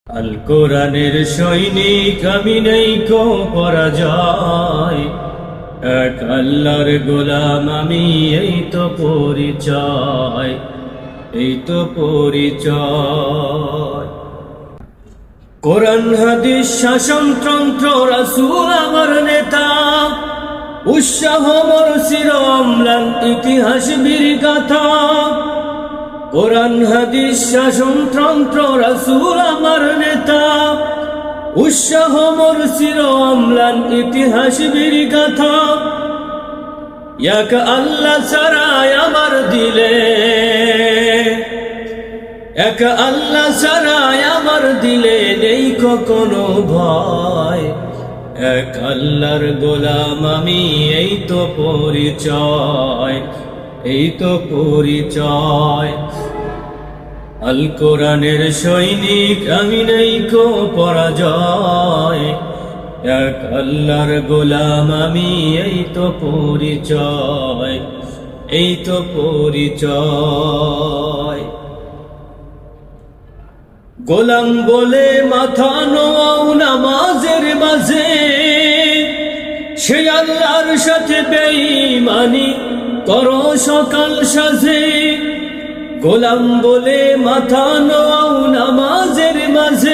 আল কোরআনের সৈনিক আমি নেইকো পরাজয়, এক আল্লাহর গোলাম আমি, এই তো পরিচয়, এই তো পরিচয়। কোরআন হাদিস শাসনতন্ত্র রাসূল আমার নেতা, উৎসাহ মোর চির অম্লান ইতিহাস বীর গাথা। কোরআন হাদিস শাসনতন্ত্র রাসূল আমার নেতা, উৎসাহ মোর চির অম্লান ইতিহাস বীর গাথা। এক আল্লাহ ছাড়াই আমার দিলে, এক আল্লাহ ছাড়াই আমার দিলে নেই কোনো ভয়, এক আল্লাহর গোলাম আমি, এই তো পরিচয়, এই তো পরিচয়। আল কোরআনের সৈনিক আমি নেইকো পরাজয়, এক আল্লাহর গোলাম আমি, এই তো পরিচয়, এই তো পরিচয়। গোলাম বলে মাথা নোয়াও নামাজের মাঝে, সে আল্লাহর সাথে বেঈমানি করো সকাল সাজে। গোলাম বলে মাথা নোয়াও নামাজের মাঝে।